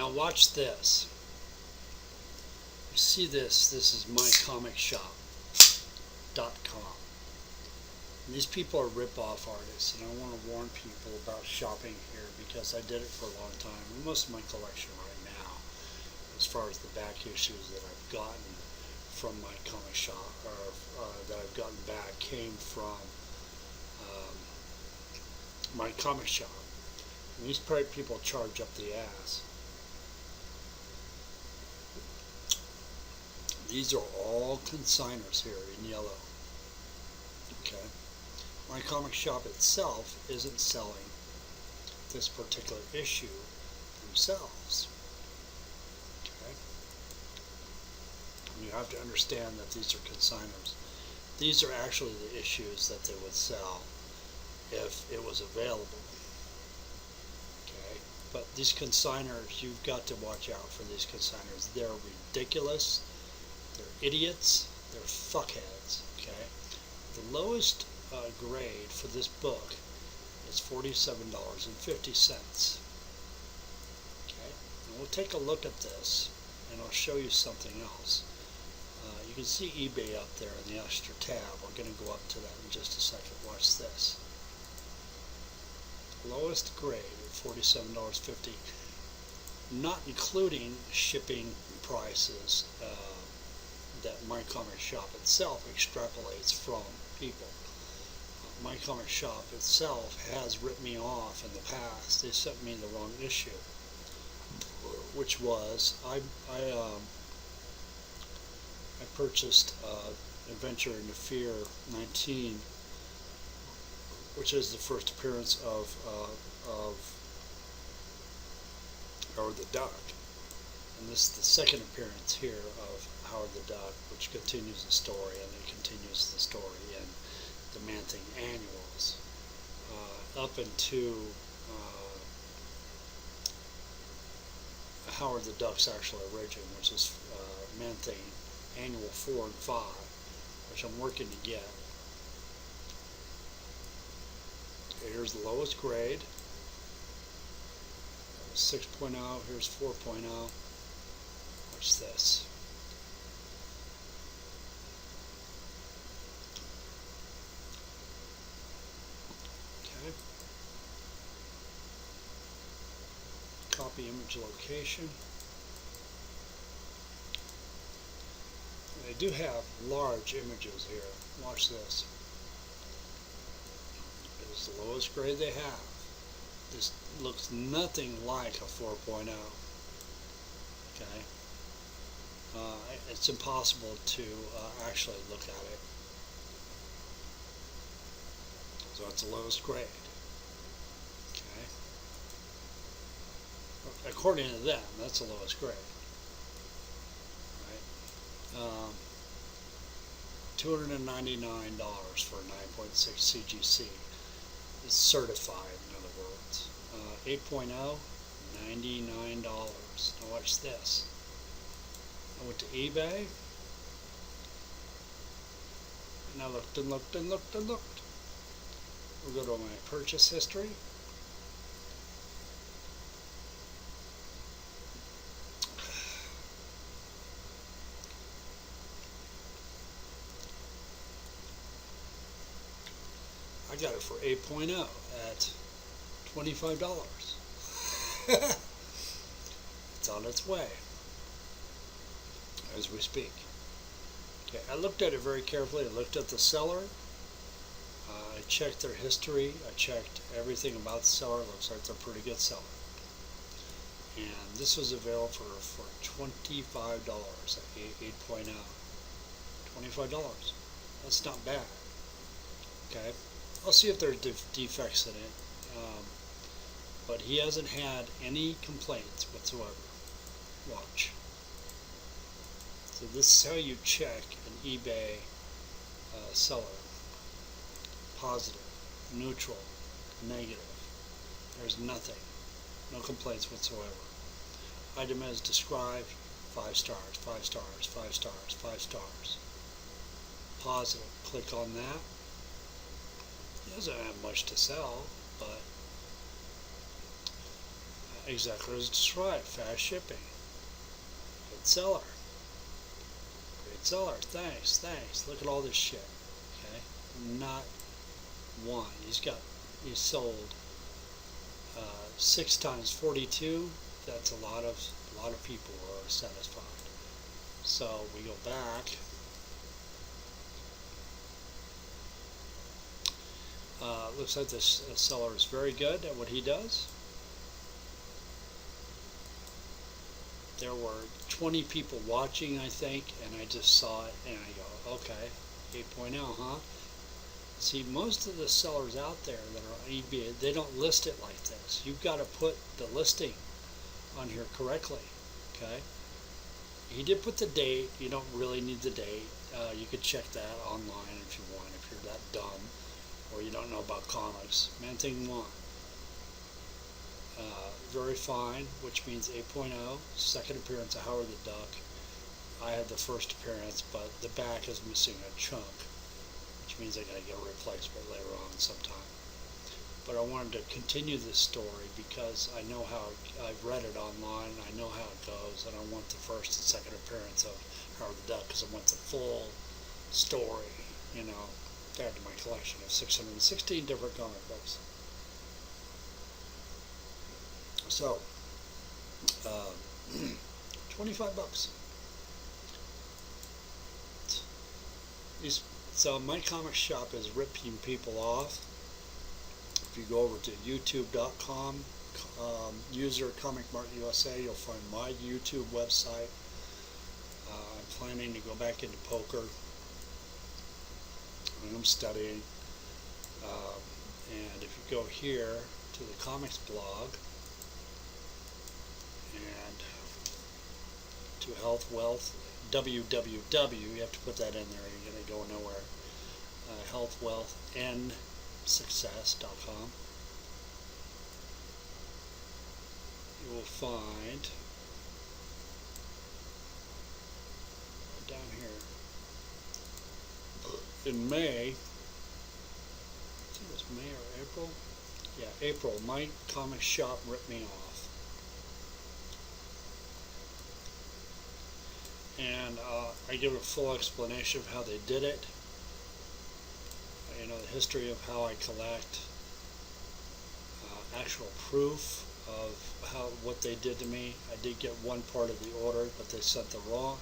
now watch this. You see this? This is MYCOMICSHOP.com. These people are rip-off artists, and I want to warn people about shopping here because I did it for a long time. And most of my collection right now, as far as the back issues that I've gotten from my comic shop, or that I've gotten back, came from my comic shop. And these people charge up the ass. These are all consigners here in yellow. Okay. My comic shop itself isn't selling this particular issue themselves. Okay. And you have to understand that these are consigners. These are actually the issues that they would sell if it was available. Okay. But these consigners, you've got to watch out for these consigners. They're ridiculous. They're idiots. They're fuckheads. Okay. The lowest grade for this book is $47.50. Okay, and we'll take a look at this, and I'll show you something else. You can see eBay up there in the extra tab. We're going to go up to that in just a second. Watch this. Lowest grade at $47.50, not including shipping prices that My Comic Shop itself extrapolates from people. My Comic Shop itself has ripped me off in the past. They sent me the wrong issue, which was I purchased Adventure into Fear 19, which is the first appearance of Howard the Duck, and this is the second appearance here of Howard the Duck, which continues the story, and it continues the story in the Man-Thing annuals up into Howard the Duck's actual origin, which is Man-Thing Annual 4 and 5, which I'm working to get. Okay, here's the lowest grade. That was 6.0. Here's 4.0. Watch this. Okay. Copy image location. They do have large images here. Watch this. It is the lowest grade they have. This looks nothing like a 4.0. Okay. It's impossible to actually look at it. So it's the lowest grade. Okay. According to them, that's the lowest grade. Right. $299 for a 9.6 CGC. It's certified, in other words. 8.0, $99. Now watch this. I went to eBay, and I looked and looked and looked and looked. We'll go to my purchase history. I got it for 8.0 at $25. It's on its way as we speak. Okay, I looked at it very carefully. I looked at the seller. I checked their history. I checked everything about the seller. It looks like they're a pretty good seller. And this was available for $25 at 8.0. $25. That's not bad. Okay. I'll see if there are defects in it. But he hasn't had any complaints whatsoever. Watch. So this is how you check an eBay seller. Positive, neutral, negative. There's nothing. No complaints whatsoever. Item as described, 5 stars, 5 stars, 5 stars, 5 stars. Positive. Click on that. He doesn't have much to sell, but exactly that's right. Fast shipping. Good seller. Great seller. Thanks, thanks. Look at all this shit. Okay? Not one. He's sold 6 times 42. That's a lot of people are satisfied. So we go back. Looks like this seller is very good at what he does. There were 20 people watching, I think, and I just saw it and I go, okay, 8.0, huh? See, most of the sellers out there that are on eBay, they don't list it like this. You've got to put the listing on here correctly, okay? He did put the date. You don't really need the date. You could check that online if you want, if you're that dumb or you don't know about comics. Man Thing 1. Very fine, which means 8.0. Second appearance of Howard the Duck. I had the first appearance, but the back is missing a chunk, which means I gotta get a replacement later on sometime. But I wanted to continue this story because I know how, I've read it online, and I know how it goes, and I want the first and second appearance of Howard the Duck because I want the full story, you know, to add to my collection of 616 different comic books. So, 25 bucks. So my comic shop is ripping people off. If you go over to youtube.com, user Comic Mart USA, you'll find my YouTube website. I'm planning to go back into poker. I'm studying. And if you go here to the comics blog, and to Health Wealth, www, you have to put that in there, you're going to go nowhere. healthwealthndsuccess.com. You will find down here in May, I think it was May or April. Yeah, April, my comic shop ripped me off. And I give a full explanation of how they did it. You know, the history of how I collect actual proof of what they did to me. I did get one part of the order, but they sent the wrong.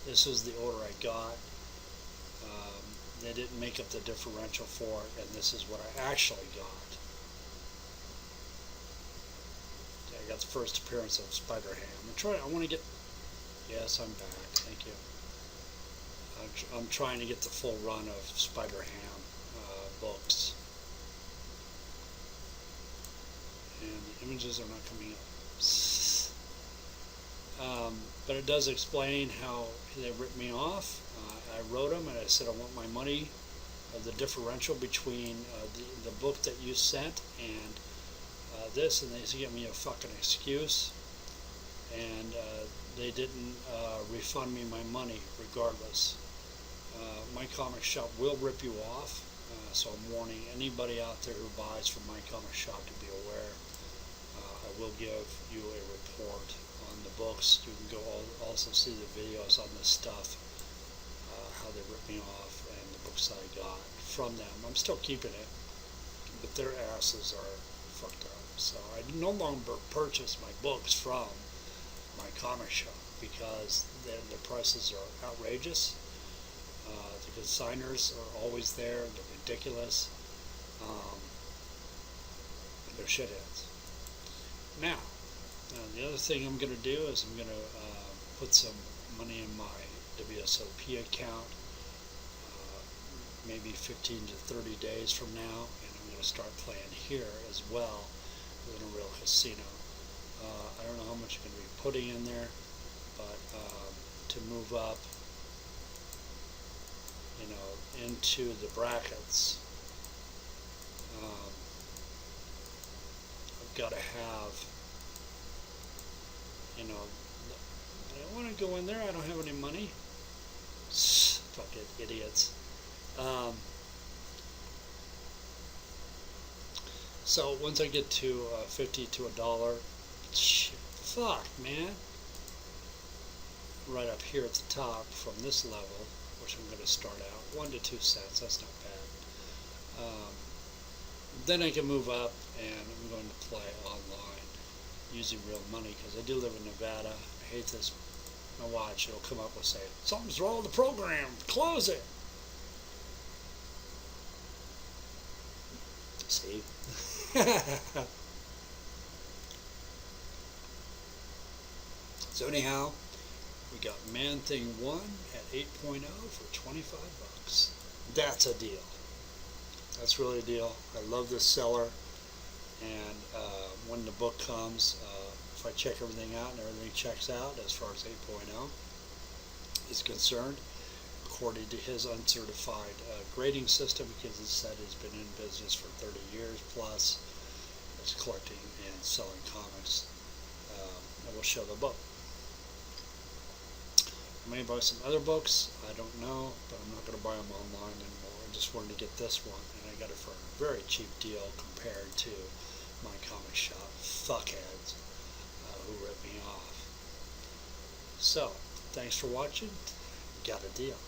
This is the order I got. They didn't make up the differential for it, and this is what I actually got. I got the first appearance of Spider-Ham. I want to get. Yes, I'm back. Thank you. I'm trying to get the full run of Spider-Ham books. And the images are not coming up. But it does explain how they ripped me off. I wrote them and I said I want my money of the differential between the book that you sent and this, and they give me a fucking excuse. And they didn't refund me my money regardless. My comic shop will rip you off, so I'm warning anybody out there who buys from my comic shop to be aware. I will give you a report on the books. You can go also see the videos on this stuff, how they ripped me off, and the books that I got from them. I'm still keeping it, but their asses are fucked up. So I no longer purchase my books from my comic shop because the prices are outrageous. The consigners are always there. They're ridiculous. They're shitheads. Now, the other thing I'm going to do is I'm going to put some money in my WSOP account, maybe 15 to 30 days from now, and I'm going to start playing here as well in a real casino. I don't know how much I'm going to be putting in there, but to move up, you know, into the brackets, I've got to have, you know, I don't want to go in there. I don't have any money. Fucking idiots. So once I get to 50 to $1, fuck, man? Right up here at the top from this level, which I'm going to start out, 1 to 2 cents, that's not bad. Then I can move up, and I'm going to play online using real money, because I do live in Nevada. I hate this. My watch, it'll come up and say, something's wrong with the program, close it. See? So anyhow, we got Man Thing 1 at 8.0 for 25 bucks. That's a deal. That's really a deal. I love this seller, and when the book comes, if I check everything out and everything checks out as far as 8.0 is concerned, according to his uncertified grading system, because he said he's been in business for 30 years plus, is collecting and selling comics, and we'll show the book. I may buy some other books, I don't know, but I'm not going to buy them online anymore. I just wanted to get this one, and I got it for a very cheap deal compared to MYCOMICSHOP fuckheads who ripped me off. So, thanks for watching. Got a deal.